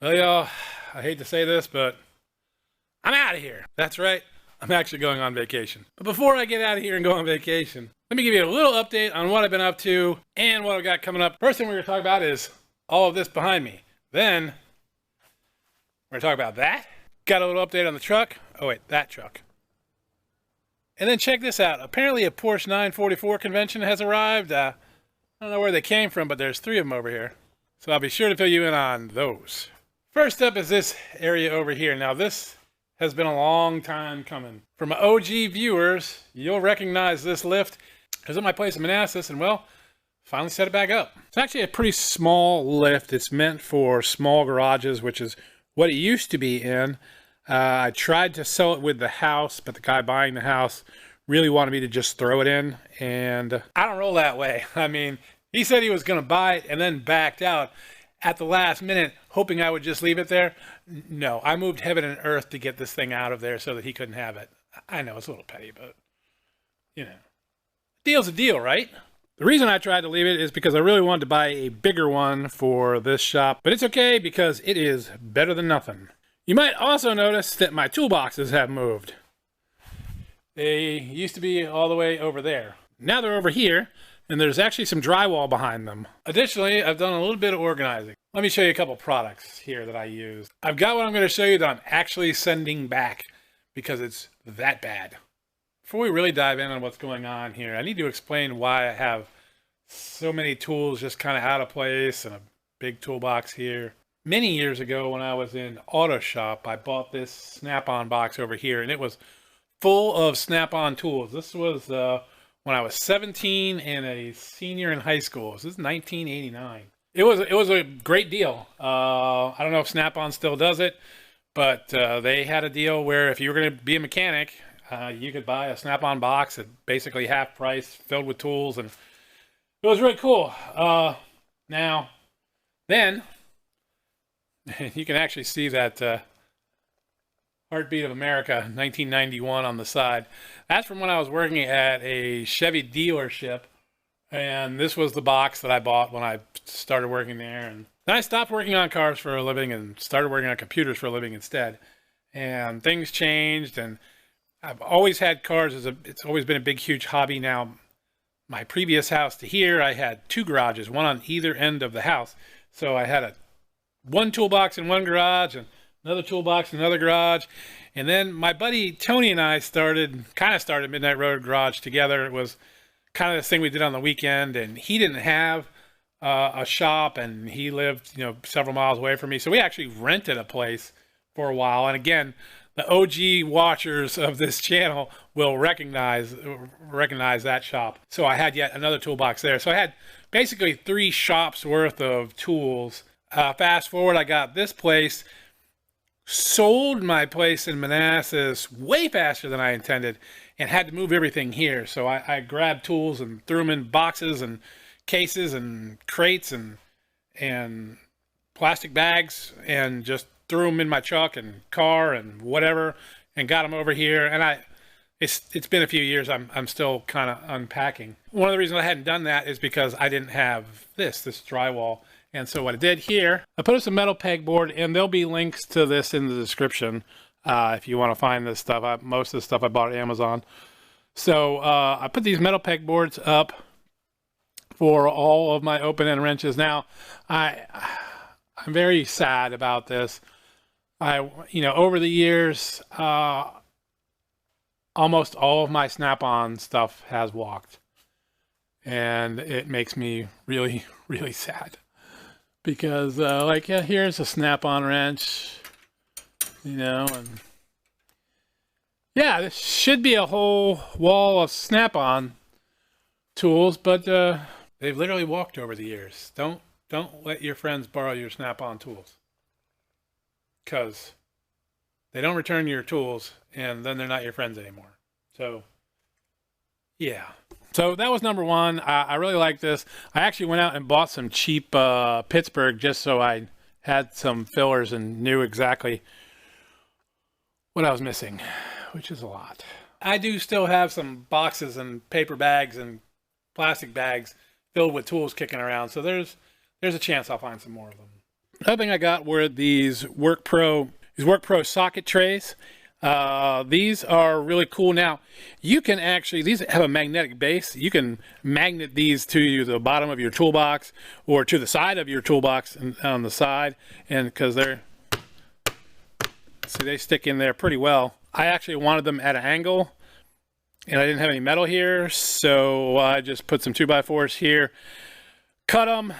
Well, y'all, I hate to say this, but I'm out of here. That's right. I'm actually going on vacation. But before I get out of here and go on vacation, let me give you a little update on what I've been up to and what I've got coming up. First thing we're going to talk about is all of this behind me. Then we're going to talk about that. Got a little update on the truck. Oh, wait, that truck. And then check this out. Apparently a Porsche 944 convention has arrived. I don't know where they came from, but there's 3 of them over here. So I'll be sure to fill you in on those. First up is this area over here. Now this has been a long time coming. For my OG viewers, you'll recognize this lift. I was at my place in Manassas and, well, finally set it back up. It's actually a pretty small lift. It's meant for small garages, which is what it used to be in. I tried to sell it with the house, but the guy buying the house really wanted me to just throw it in. And I don't roll that way. I mean, he said he was going to buy it and then backed out at the last minute, hoping I would just leave it there. No, I moved heaven and earth to get this thing out of there so that he couldn't have it. I know it's a little petty, but, you know, deal's a deal, right? The reason I tried to leave it is because I really wanted to buy a bigger one for this shop, but it's okay because it is better than nothing. You might also notice that my toolboxes have moved. They used to be all the way over there. Now they're over here, and there's actually some drywall behind them. Additionally, I've done a little bit of organizing. Let me show you a couple products here that I use. I've got what I'm going to show you that I'm actually sending back because it's that bad. Before we really dive in on what's going on here, I need to explain why I have so many tools just kind of out of place and a big toolbox here. Many years ago when I was in auto shop, I bought this Snap-on box over here, and it was full of Snap-on tools. This was when I was 17 and a senior in high school. This is 1989. It was a great deal. I don't know if Snap-on still does it, but they had a deal where if you were going to be a mechanic, you could buy a Snap-on box at basically half price, filled with tools, and it was really cool. Now, then, you can actually see that Heartbeat of America, 1991 on the side. That's from when I was working at a Chevy dealership, and this was the box that I bought when I started working there. And then I stopped working on cars for a living and started working on computers for a living instead. And things changed, and I've always had cars. It's always been a big, huge hobby. Now, my previous house to here, I had 2 garages, one on either end of the house. So I had one toolbox in one garage and another toolbox in another garage. And then my buddy Tony and I started Midnight Road Garage together. It was kind of this thing we did on the weekend, and he didn't have a shop, and he lived, several miles away from me. So we actually rented a place for a while. And again, the OG watchers of this channel will recognize that shop. So I had yet another toolbox there. So I had basically 3 shops worth of tools. Fast forward, I got this place, sold my place in Manassas way faster than I intended, and had to move everything here. So I grabbed tools and threw them in boxes and cases and crates and plastic bags and just threw them in my truck and car and whatever, and got them over here. And it's been a few years. I'm still kind of unpacking. One of the reasons I hadn't done that is because I didn't have this drywall. And so what I did here, I put up some metal pegboard, and there'll be links to this in the description if you want to find this stuff. Most of the stuff I bought at Amazon. So I put these metal pegboards up for all of my open-end wrenches. Now, I'm very sad about this. Over the years, almost all of my Snap-on stuff has walked, and it makes me really, really sad. Because, here's a Snap-on wrench, and yeah, this should be a whole wall of Snap-on tools, but they've literally walked over the years. Don't let your friends borrow your Snap-on tools, because they don't return your tools, and then they're not your friends anymore. So, yeah. So that was number 1. I really like this. I actually went out and bought some cheap Pittsburgh just so I had some fillers and knew exactly what I was missing, which is a lot. I do still have some boxes and paper bags and plastic bags filled with tools kicking around, so there's a chance I'll find some more of them. Another thing I got were these Work Pro socket trays. These are really cool. Now, you can actually, these have a magnetic base. You can magnet these to the bottom of your toolbox or to the side of your toolbox and on the side, and because they're, see, they stick in there pretty well. I actually wanted them at an angle, and I didn't have any metal here, so I just put some 2x4s here, cut them,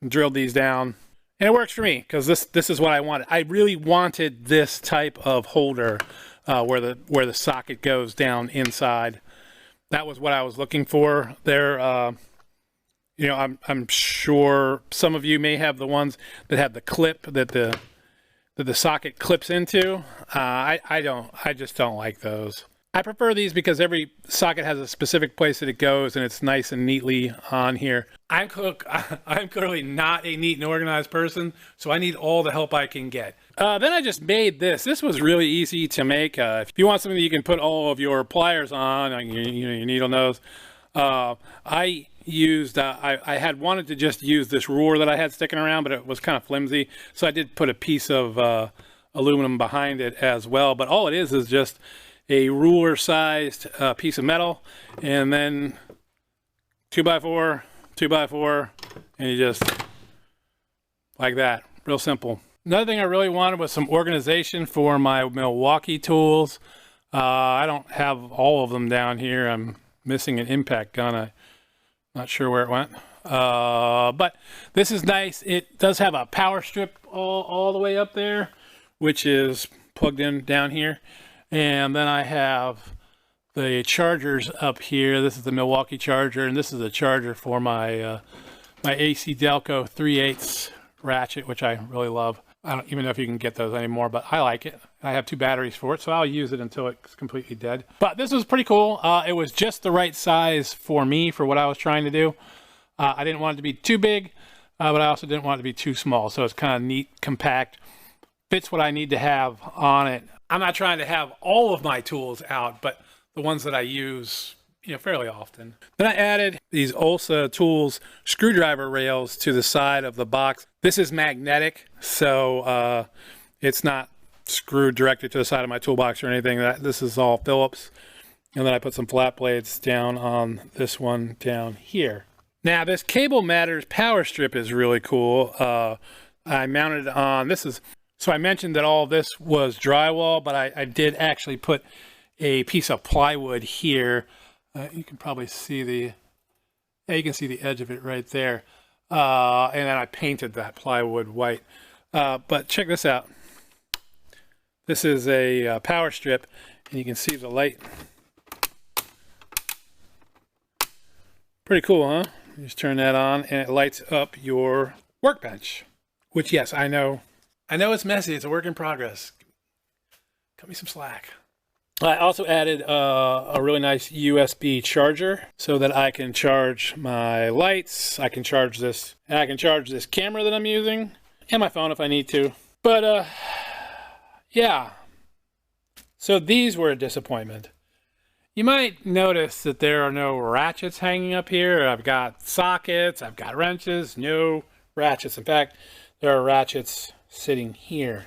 drilled these down. And it works for me because this is what I wanted. I really wanted this type of holder where the socket goes down inside. That was what I was looking for there. You know, I'm sure some of you may have the ones that have the clip that the socket clips into. I don't. I just don't like those. I prefer these because every socket has a specific place that it goes, and it's nice and neatly on here. I'm clearly not a neat and organized person, so I need all the help I can get. Then I just made this. This was really easy to make. If you want something that you can put all of your pliers on, your needle nose, I used, I had wanted to just use this ruler that I had sticking around, but it was kind of flimsy, so I did put a piece of aluminum behind it as well. But all it is just a ruler sized piece of metal, and then 2x4, 2x4, and you just like that. Real simple. Another thing I really wanted was some organization for my Milwaukee tools. I don't have all of them down here. I'm missing an impact gun. I'm not sure where it went. But this is nice. It does have a power strip all the way up there, which is plugged in down here. And then I have the chargers up here. This is the Milwaukee charger, and this is a charger for my my AC Delco 3/8 ratchet, which I really love. I don't even know if you can get those anymore, but I like it. I have 2 batteries for it, so I'll use it until it's completely dead. But this was pretty cool. It was just the right size for me for what I was trying to do. I didn't want it to be too big, but I also didn't want it to be too small. So it's kind of neat, compact, fits what I need to have on it. I'm not trying to have all of my tools out, but the ones that I use, fairly often. Then I added these Olsa Tools screwdriver rails to the side of the box. This is magnetic, so it's not screwed directly to the side of my toolbox or anything. This is all Phillips. And then I put some flat blades down on this one down here. Now this Cable Matters power strip is really cool. I mounted it on, so I mentioned that all this was drywall, but I did actually put a piece of plywood here. You can probably see you can see the edge of it right there. And then I painted that plywood white. But check this out. This is a power strip, and you can see the light. Pretty cool, huh? You just turn that on, and it lights up your workbench. Which, yes, I know it's messy. It's a work in progress. Cut me some slack. I also added a really nice USB charger so that I can charge my lights. I can charge this, and I can charge this camera that I'm using, and my phone if I need to. But yeah. So these were a disappointment. You might notice that there are no ratchets hanging up here. I've got sockets, I've got wrenches, no ratchets. In fact, there are ratchets sitting here.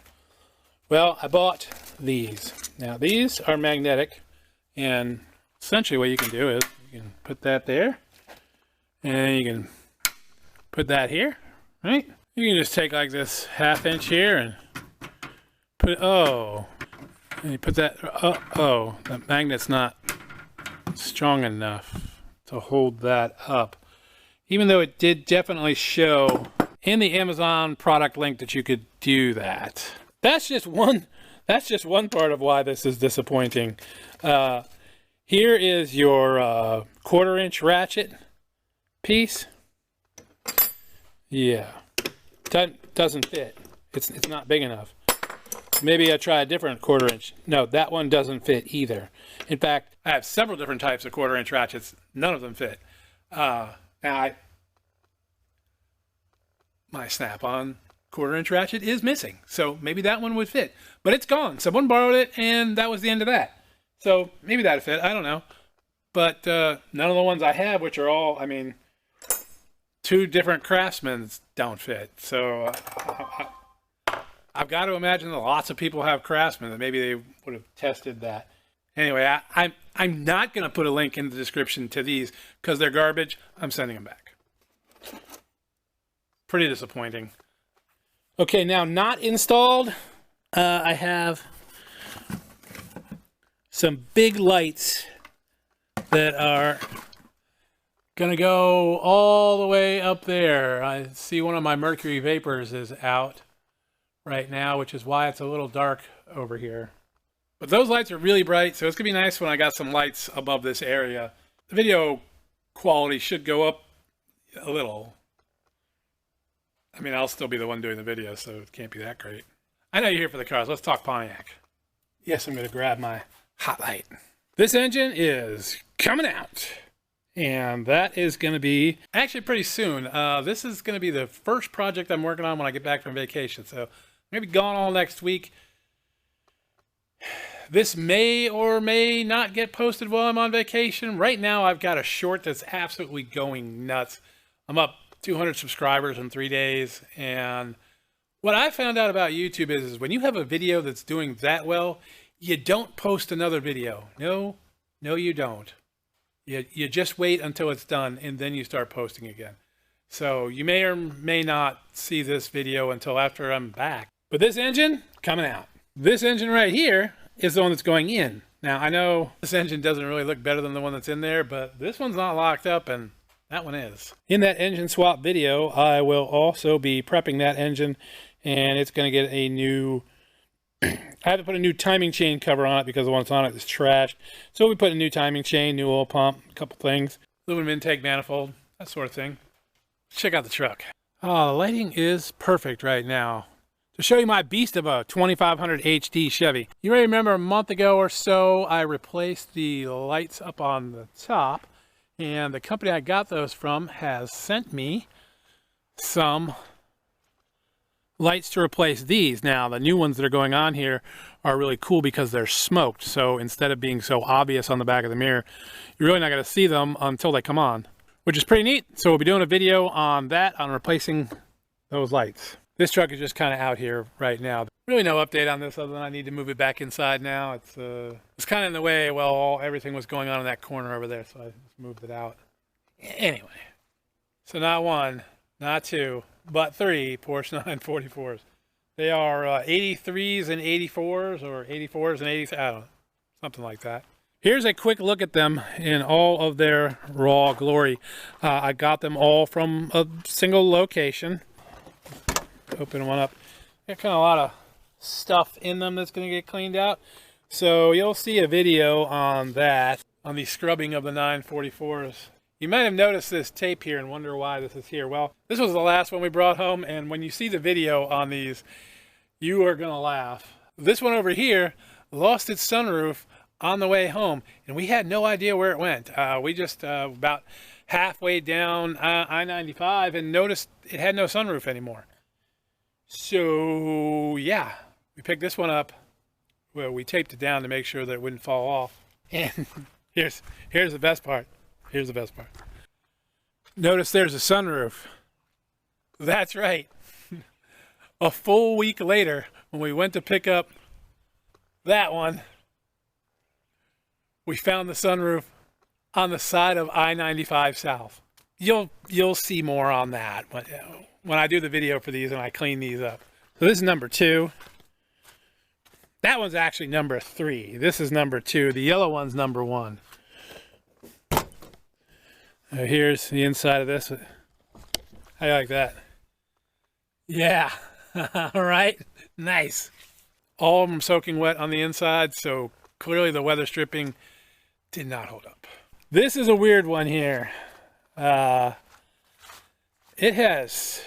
Well, I bought these. Now these are magnetic, and essentially what you can do is you can put that there, and you can put that here, right? You can just take like this 1/2 inch here and put, and you put that, that magnet's not strong enough to hold that up. Even though it did definitely show in the Amazon product link that you could do that. That's just one part of why this is disappointing. Here is your 1/4 inch ratchet piece. Yeah, doesn't fit. It's not big enough. Maybe I try a different 1/4 inch. No, that one doesn't fit either. In fact, I have several different types of 1/4 inch ratchets. None of them fit. Now my snap-on 1/4 inch ratchet is missing, so maybe that one would fit, but it's gone. Someone borrowed it, and that was the end of that. So maybe that'd fit. I don't know, but none of the ones I have, which are all, I mean, two different Craftsmen don't fit. So I've got to imagine that lots of people have Craftsmen, that maybe they would have tested that. Anyway, I'm not going to put a link in the description to these because they're garbage. I'm sending them back. Pretty disappointing. Okay, now not installed. I have some big lights that are going to go all the way up there. I see one of my mercury vapors is out right now, which is why it's a little dark over here. But those lights are really bright, so it's going to be nice when I got some lights above this area. The video quality should go up a little. I mean, I'll still be the one doing the video, so it can't be that great. I know you're here for the cars. Let's talk Pontiac. Yes, I'm going to grab my hot light. This engine is coming out. And that is going to be actually pretty soon. This is going to be the first project I'm working on when I get back from vacation. So I'm going to be gone all next week. This may or may not get posted while I'm on vacation. Right now, I've got a short that's absolutely going nuts. I'm up 200 subscribers in 3 days. And what I found out about YouTube is when you have a video that's doing that well, you don't post another video. No, you don't. You just wait until it's done and then you start posting again. So you may or may not see this video until after I'm back. But this engine, coming out. This engine right here is the one that's going in. Now I know this engine doesn't really look better than the one that's in there, but this one's not locked up and that one is. In that engine swap video, I will also be prepping that engine and it's going to get a new... I had to put a new timing chain cover on it because the one that's on it is trashed. So we put a new timing chain, new oil pump, a couple things. Aluminum intake manifold, that sort of thing. Let's check out the truck. Oh, the lighting is perfect right now. To show you my beast of a 2500 HD Chevy. You may remember a month ago or so, I replaced the lights up on the top. And the company I got those from has sent me some lights to replace these. Now, the new ones that are going on here are really cool because they're smoked. So instead of being so obvious on the back of the mirror, you're really not going to see them until they come on, which is pretty neat. So we'll be doing a video on that, on replacing those lights. This truck is just kind of out here right now. Really no update on this other than I need to move it back inside now. It's kind of in the way, well, everything was going on in that corner over there, so I just moved it out. Anyway, so not one, not two, but three Porsche 944s. They are 83s and 84s, or 84s and 80s, I don't know, something like that. Here's a quick look at them in all of their raw glory. I got them all from a single location. Open one up. Got kind of a lot of stuff in them that's going to get cleaned out. So you'll see a video on that, on the scrubbing of the 944s. You might have noticed this tape here and wonder why this is here. Well, this was the last one we brought home, and when you see the video on these, you are going to laugh. This one over here lost its sunroof on the way home, and we had no idea where it went. We just about halfway down I-95 and noticed it had no sunroof anymore. So yeah, we picked this one up. Well, we taped it down to make sure that it wouldn't fall off. And here's the best part. Here's the best part. Notice there's a sunroof. That's right. A full week later, when we went to pick up that one, we found the sunroof on the side of I-95 South. You'll see more on that when I do the video for these and I clean these up. So this is number 2. That one's actually number 3. This is number 2. The yellow one's number 1. Here's the inside of this. How you like that? Yeah. All right. Nice. All of them soaking wet on the inside, so clearly the weather stripping did not hold up. This is a weird one here. It has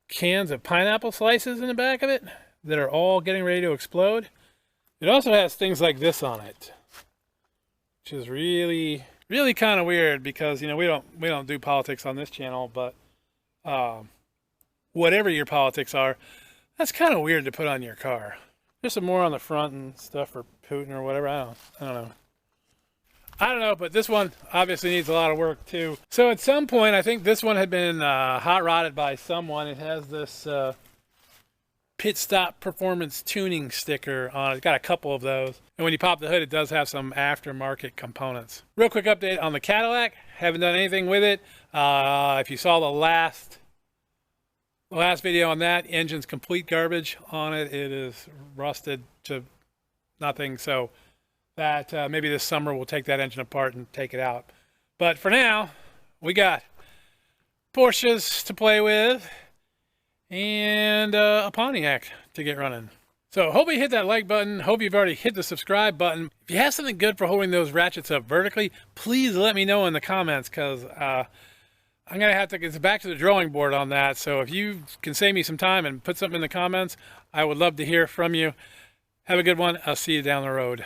cans of pineapple slices in the back of it that are all getting ready to explode. It also has things like this on it, which is really kind of weird because, you know, we don't do politics on this channel, but whatever your politics are, that's kind of weird to put on your car. There's some more on the front and stuff for Putin or whatever. I don't know. I don't know, but this one obviously needs a lot of work too. So at some point, I think this one had been hot rodded by someone. It has this pit stop performance tuning sticker on it. It's got a couple of those. And when you pop the hood, it does have some aftermarket components. Real quick update on the Cadillac. Haven't done anything with it. If you saw the last video on that, engine's complete garbage on it. It is rusted to nothing. So that maybe this summer we'll take that engine apart and take it out. But for now, we got Porsches to play with and a Pontiac to get running. So hope you hit that like button. Hope you've already hit the subscribe button. If you have something good for holding those ratchets up vertically, please let me know in the comments, because I'm going to have to get back to the drawing board on that. So if you can save me some time and put something in the comments, I would love to hear from you. Have a good one. I'll see you down the road.